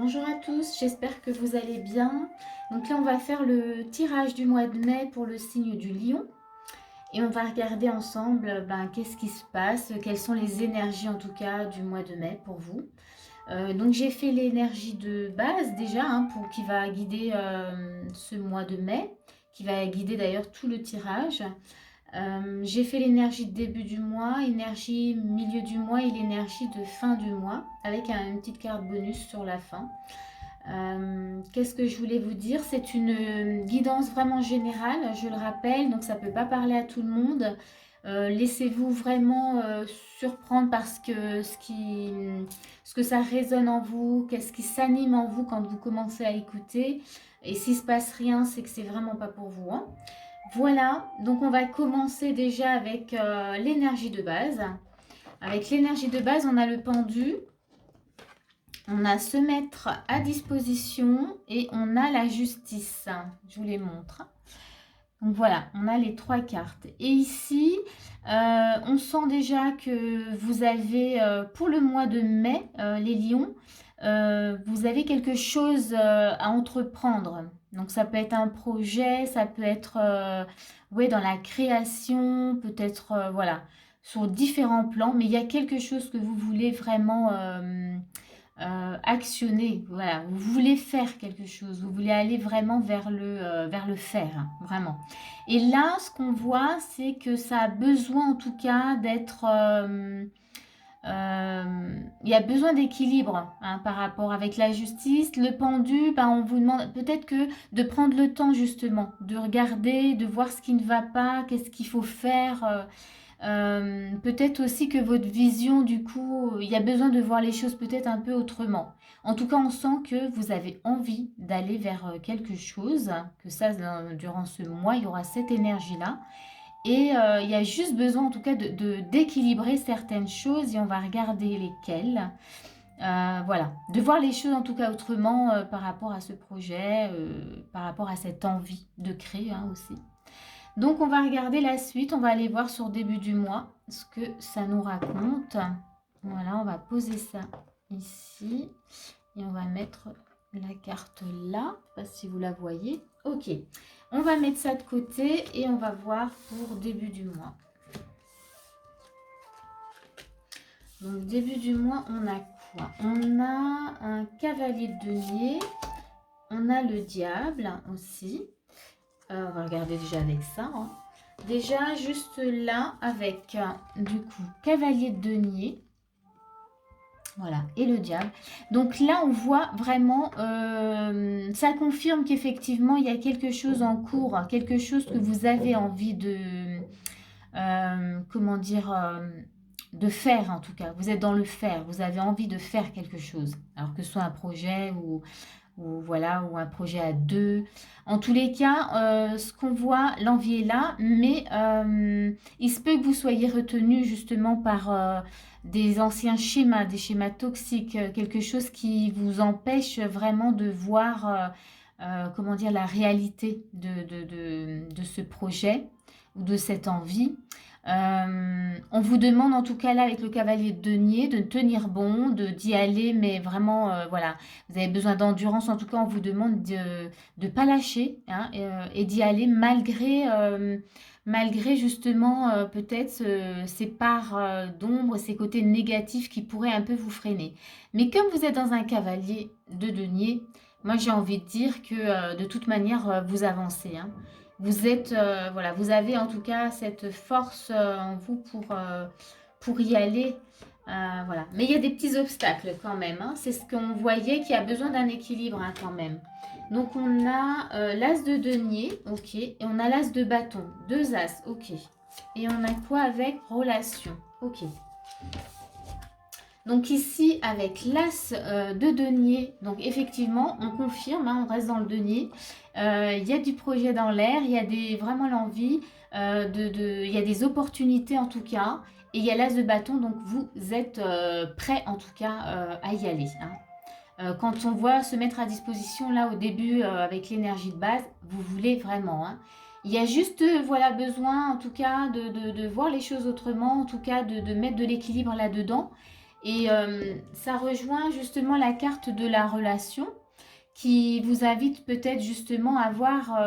Bonjour à tous, j'espère que vous allez bien. Donc là, on va faire le tirage du mois de mai pour le signe du lion. Et on va regarder ensemble qu'est-ce qui se passe, quelles sont les énergies en tout cas du mois de mai pour vous. Donc j'ai fait l'énergie de base déjà qui va guider ce mois de mai, qui va guider d'ailleurs tout le tirage. J'ai fait l'énergie de début du mois, énergie milieu du mois et l'énergie de fin du mois avec une petite carte bonus sur la fin. Qu'est-ce que je voulais vous dire? C'est une guidance vraiment générale, je le rappelle, donc ça ne peut pas parler à tout le monde. Laissez-vous vraiment surprendre parce que ce que ça résonne en vous, qu'est-ce qui s'anime en vous quand vous commencez à écouter. Et s'il ne se passe rien, c'est que c'est vraiment pas pour vous. Voilà, donc on va commencer déjà avec l'énergie de base. Avec l'énergie de base, on a le pendu. On a se mettre à disposition et on a la justice. Je vous les montre. Donc voilà, on a les trois cartes. Et ici, on sent déjà que vous avez, pour le mois de mai, les lions, vous avez quelque chose à entreprendre. Donc ça peut être un projet, ça peut être ouais, dans la création, peut-être voilà, sur différents plans. Mais il y a quelque chose que vous voulez vraiment actionner, voilà, vous voulez faire quelque chose, vous voulez aller vraiment vers le faire, vraiment. Et là, ce qu'on voit, c'est que ça a besoin en tout cas d'être... il y a besoin d'équilibre par rapport avec la justice. Le pendu, on vous demande peut-être que de prendre le temps justement, de regarder, de voir ce qui ne va pas, qu'est-ce qu'il faut faire. Peut-être aussi que votre vision, du coup, il y a besoin de voir les choses peut-être un peu autrement. En tout cas, on sent que vous avez envie d'aller vers quelque chose, que ça, durant ce mois, il y aura cette énergie-là. Et il y a juste besoin, en tout cas, d'équilibrer certaines choses et on va regarder lesquelles. Voilà, de voir les choses en tout cas autrement par rapport à ce projet, par rapport à cette envie de créer aussi. Donc on va regarder la suite, on va aller voir sur début du mois ce que ça nous raconte. Voilà, on va poser ça ici et on va mettre la carte là, je ne sais pas si vous la voyez. Ok, on va mettre ça de côté et on va voir pour début du mois. Donc début du mois, on a quoi? On a un cavalier de denier, on a le diable aussi. On va regarder déjà avec ça. Déjà, juste là, avec du coup, cavalier de denier. Voilà, et le diable. Donc là, on voit vraiment, ça confirme qu'effectivement, il y a quelque chose en cours, quelque chose que vous avez envie de, comment dire, de faire en tout cas. Vous êtes dans le faire, vous avez envie de faire quelque chose. Alors que ce soit un projet ou voilà, ou un projet à deux. En tous les cas, ce qu'on voit, l'envie est là, mais il se peut que vous soyez retenu justement par des anciens schémas, des schémas toxiques, quelque chose qui vous empêche vraiment de voir, comment dire, la réalité de ce projet ou de cette envie. On vous demande en tout cas là avec le cavalier de denier de tenir bon, d'y aller, mais vraiment voilà, vous avez besoin d'endurance. En tout cas, on vous demande de ne pas lâcher et d'y aller malgré justement peut-être ces parts d'ombre, ces côtés négatifs qui pourraient un peu vous freiner. Mais comme vous êtes dans un cavalier de denier, moi j'ai envie de dire que de toute manière vous avancez. Vous êtes, voilà, vous avez en tout cas cette force en vous pour y aller. Voilà. Mais il y a des petits obstacles quand même. C'est ce qu'on voyait qu'il y a besoin d'un équilibre quand même. Donc on a l'as de denier, ok, et on a l'as de bâton, deux as, ok. Et on a quoi avec relation, ok. Donc ici, avec l'as de denier, donc effectivement, on confirme, on reste dans le denier. Il y a du projet dans l'air, il y a vraiment l'envie, il y a des opportunités en tout cas. Et il y a l'as de bâton, donc vous êtes prêt en tout cas à y aller. Quand on voit se mettre à disposition là au début avec l'énergie de base, vous voulez vraiment. Il y a juste voilà, besoin en tout cas de voir les choses autrement, en tout cas de mettre de l'équilibre là-dedans. Et ça rejoint justement la carte de la relation qui vous invite peut-être justement à voir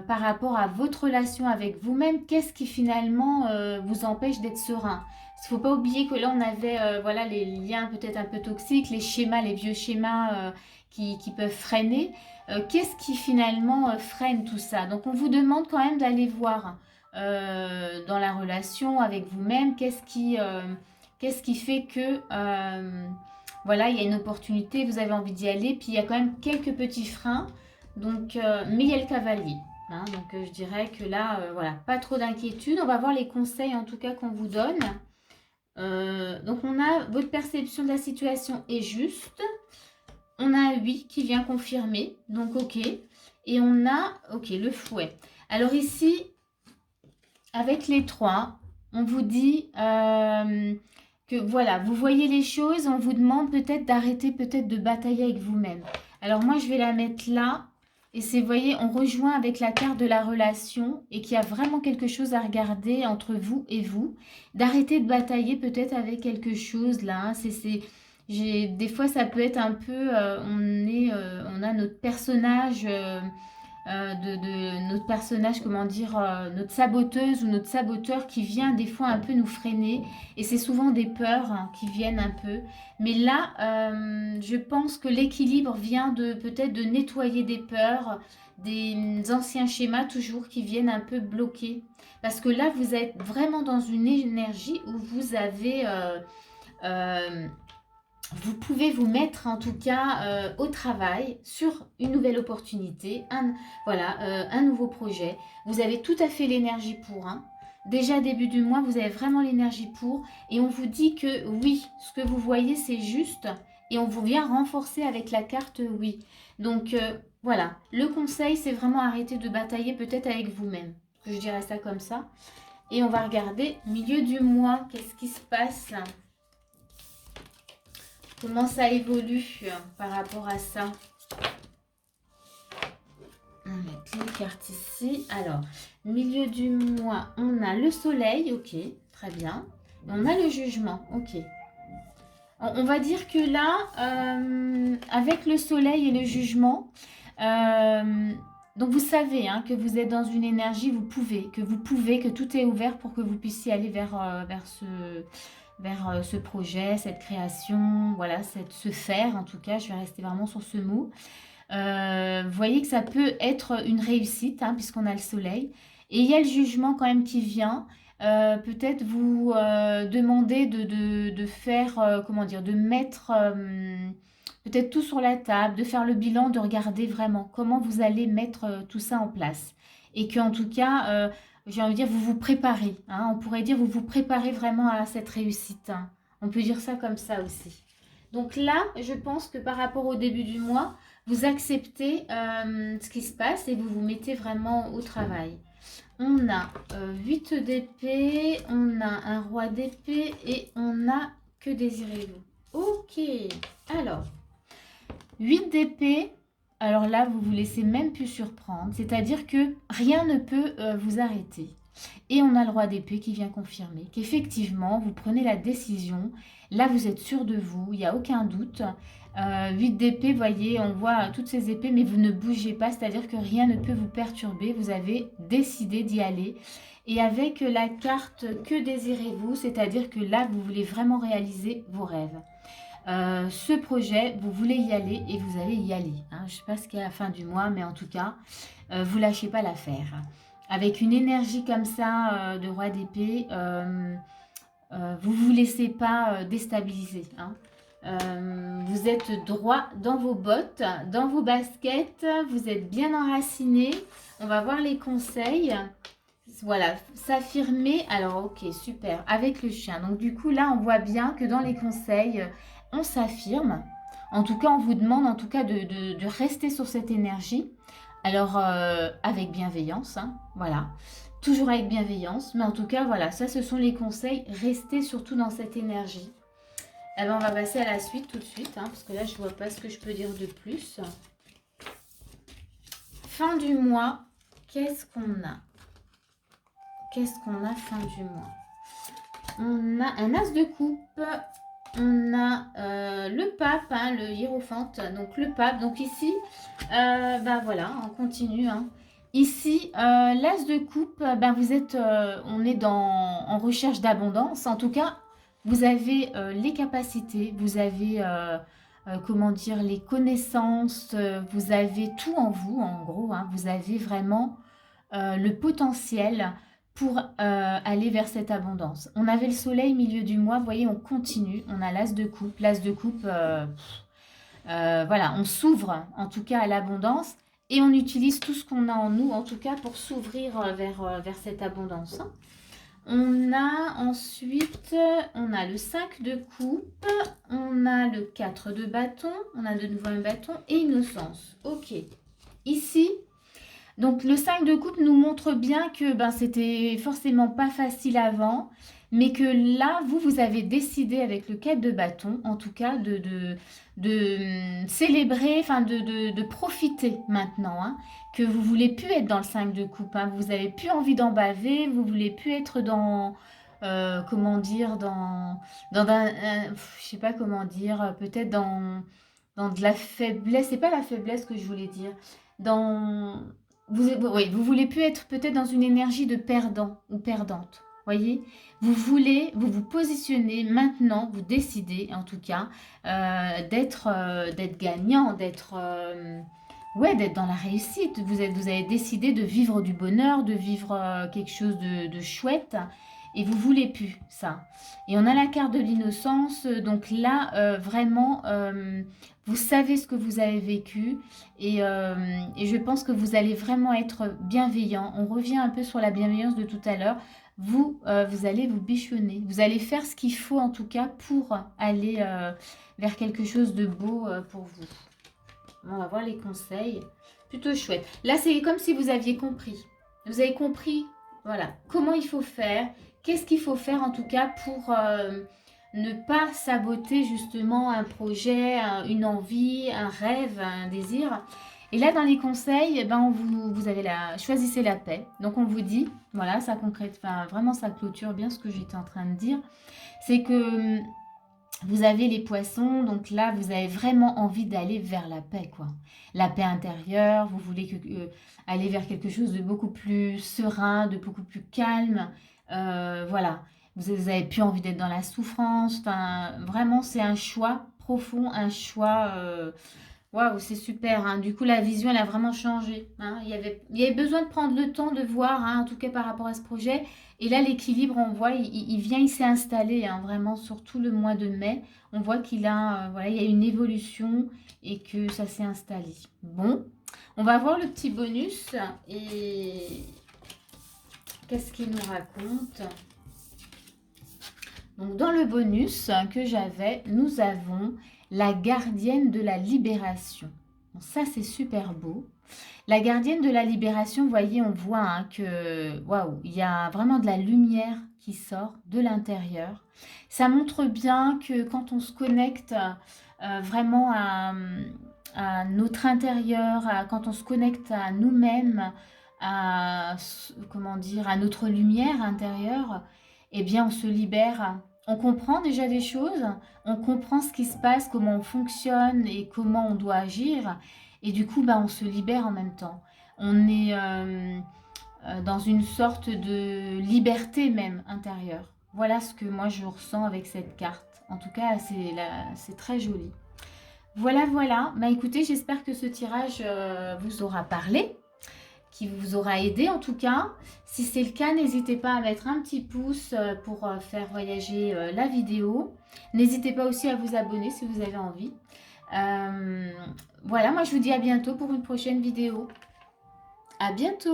par rapport à votre relation avec vous-même, qu'est-ce qui finalement vous empêche d'être serein. Il ne faut pas oublier que là, on avait voilà, les liens peut-être un peu toxiques, les schémas, les vieux schémas qui peuvent freiner. Qu'est-ce qui finalement freine tout ça? Donc, on vous demande quand même d'aller voir dans la relation avec vous-même, qu'est-ce qui fait que voilà, il y a une opportunité, vous avez envie d'y aller, puis il y a quand même quelques petits freins, donc, mais il y a le cavalier. Hein, donc je dirais que là, voilà, pas trop d'inquiétude. On va voir les conseils en tout cas qu'on vous donne. Donc on a votre perception de la situation est juste. On a un oui qui vient confirmer, donc ok. Et on a, ok, le fouet. Alors ici, avec les trois, on vous dit que voilà, vous voyez les choses, on vous demande peut-être d'arrêter peut-être de batailler avec vous-même. Alors moi, je vais la mettre là. Et c'est, vous voyez, on rejoint avec la carte de la relation et qu'il y a vraiment quelque chose à regarder entre vous et vous. D'arrêter de batailler peut-être avec quelque chose là. Hein. Des fois, ça peut être un peu, on a notre personnage notre personnage, comment dire, notre saboteuse ou notre saboteur qui vient des fois un peu nous freiner. Et c'est souvent des peurs hein, qui viennent un peu. Mais là, je pense que l'équilibre vient de peut-être de nettoyer des peurs, des anciens schémas toujours qui viennent un peu bloquer. Parce que là, vous êtes vraiment dans une énergie où vous avez... vous pouvez vous mettre en tout cas au travail sur une nouvelle opportunité, un nouveau projet. Vous avez tout à fait l'énergie pour. Hein. Déjà début du mois, vous avez vraiment l'énergie pour. Et on vous dit que oui, ce que vous voyez, c'est juste. Et on vous vient renforcer avec la carte oui. Donc voilà, le conseil, c'est vraiment arrêter de batailler peut-être avec vous-même. Je dirais ça comme ça. Et on va regarder milieu du mois, qu'est-ce qui se passe ? Comment ça évolue par rapport à ça? On va mettre les cartes ici. Alors, milieu du mois, on a le soleil, ok, très bien. Et on a le jugement, ok. On va dire que là, avec le soleil et le jugement, donc vous savez hein, que vous êtes dans une énergie, que tout est ouvert pour que vous puissiez aller vers ce projet, cette création, voilà, ce faire en tout cas, je vais rester vraiment sur ce mot. Vous voyez que ça peut être une réussite, hein, puisqu'on a le soleil. Et il y a le jugement quand même qui vient. Peut-être vous demander de faire, comment dire, de mettre peut-être tout sur la table, de faire le bilan, de regarder vraiment comment vous allez mettre tout ça en place. Et qu'en tout cas, j'ai envie de dire, vous vous préparez. Hein, on pourrait dire, vous vous préparez vraiment à cette réussite. Hein. On peut dire ça comme ça aussi. Donc là, je pense que par rapport au début du mois, vous acceptez ce qui se passe et vous vous mettez vraiment au travail. On a 8 d'épée, on a un roi d'épée et on a que désirez-vous. Ok, alors, 8 d'épée, alors là, vous vous laissez même plus surprendre, c'est-à-dire que rien ne peut vous arrêter. Et on a le roi d'épée qui vient confirmer qu'effectivement, vous prenez la décision. Là, vous êtes sûr de vous, il n'y a aucun doute. 8 d'épée, voyez, on voit toutes ces épées, mais vous ne bougez pas, c'est-à-dire que rien ne peut vous perturber. Vous avez décidé d'y aller. Et avec la carte que désirez-vous, c'est-à-dire que là, vous voulez vraiment réaliser vos rêves. Ce projet, vous voulez y aller et vous allez y aller. Hein. Je ne sais pas ce qu'il y a à la fin du mois, mais en tout cas, vous lâchez pas l'affaire. Avec une énergie comme ça de roi d'épée, vous ne vous laissez pas déstabiliser. Hein. Vous êtes droit dans vos bottes, dans vos baskets, vous êtes bien enraciné. On va voir les conseils. Voilà, s'affirmer. Alors, ok, super. Avec le chien. Donc, du coup, là, on voit bien que dans les conseils, on s'affirme. En tout cas, on vous demande en tout cas de rester sur cette énergie. Alors, avec bienveillance, hein, voilà. Toujours avec bienveillance. Mais en tout cas, voilà, ça, ce sont les conseils. Restez surtout dans cette énergie. Eh ben, on va passer à la suite tout de suite, hein, parce que là, je ne vois pas ce que je peux dire de plus. Fin du mois, qu'est-ce qu'on a? Qu'est-ce qu'on a fin du mois? On a un as de coupe, on a le pape, hein, le hiérophante, donc le pape. Donc ici, ben voilà, on continue. Hein. Ici, l'as de coupe, ben vous êtes, on est en recherche d'abondance. En tout cas, vous avez les capacités, vous avez, comment dire, les connaissances, vous avez tout en vous, en gros. Hein, vous avez vraiment le potentiel pour aller vers cette abondance. On avait le soleil milieu du mois, vous voyez, on continue. On a l'as de coupe. L'as de coupe, voilà, on s'ouvre en tout cas à l'abondance et on utilise tout ce qu'on a en nous, en tout cas, pour s'ouvrir vers cette abondance. Hein. On a ensuite, on a le 5 de coupe, on a le 4 de bâton, on a de nouveau un bâton et innocence. Ok. Ici, donc le 5 de coupe nous montre bien que ben, c'était forcément pas facile avant, mais que là, vous avez décidé avec le 4 de bâton, en tout cas, de célébrer, enfin de profiter maintenant, hein, que vous voulez plus être dans le 5 de coupe, hein, vous avez plus envie d'en baver, vous voulez plus être dans, comment dire, je sais pas comment dire, peut-être dans de la faiblesse, c'est pas la faiblesse que je voulais dire, dans oui, vous voulez plus être peut-être dans une énergie de perdant ou perdante. Voyez, vous voulez, vous vous positionnez maintenant, vous décidez en tout cas d'être gagnant, ouais, d'être dans la réussite. Vous avez décidé de vivre du bonheur, de vivre quelque chose de chouette, et vous voulez plus ça. Et on a la carte de l'innocence, donc là vraiment vous savez ce que vous avez vécu et je pense que vous allez vraiment être bienveillant. On revient un peu sur la bienveillance de tout à l'heure. Vous allez vous bichonner. Vous allez faire ce qu'il faut en tout cas pour aller vers quelque chose de beau pour vous. On va voir les conseils. Plutôt chouette. Là, c'est comme si vous aviez compris. Vous avez compris, voilà, comment il faut faire. Qu'est-ce qu'il faut faire en tout cas pour ne pas saboter justement un projet, une envie, un rêve, un désir. Et là, dans les conseils, eh ben, vous avez choisissez la paix. Donc, on vous dit, voilà, ça concrète, enfin, vraiment, ça clôture bien ce que j'étais en train de dire. C'est que vous avez les poissons, donc là, vous avez vraiment envie d'aller vers la paix, quoi. La paix intérieure, vous voulez aller vers quelque chose de beaucoup plus serein, de beaucoup plus calme. Voilà, vous avez plus envie d'être dans la souffrance. Enfin, vraiment, c'est un choix profond, un choix... Waouh, c'est super. Hein. Du coup, la vision, elle a vraiment changé. Hein. Il y avait besoin de prendre le temps de voir, hein, en tout cas par rapport à ce projet. Et là, l'équilibre, on voit, il vient, il s'est installé, hein, vraiment, sur tout le mois de mai. On voit qu'il a, voilà, il y a une évolution et que ça s'est installé. Bon, on va voir le petit bonus. Et qu'est-ce qu'il nous raconte? Donc, dans le bonus que j'avais, nous avons la gardienne de la libération. Bon, ça, c'est super beau. La gardienne de la libération, vous voyez, on voit hein, que waouh, il y a vraiment de la lumière qui sort de l'intérieur. Ça montre bien que quand on se connecte vraiment à notre intérieur, quand on se connecte à nous-mêmes, comment dire, à notre lumière intérieure, eh bien, on se libère. On comprend déjà des choses, on comprend ce qui se passe, comment on fonctionne et comment on doit agir. Et du coup, bah, on se libère en même temps. On est dans une sorte de liberté même intérieure. Voilà ce que moi je ressens avec cette carte. En tout cas, c'est très joli. Voilà, voilà. Bah écoutez, j'espère que ce tirage vous aura parlé, qui vous aura aidé en tout cas. Si c'est le cas, n'hésitez pas à mettre un petit pouce pour faire voyager la vidéo. N'hésitez pas aussi à vous abonner si vous avez envie. Voilà, moi je vous dis à bientôt pour une prochaine vidéo. À bientôt!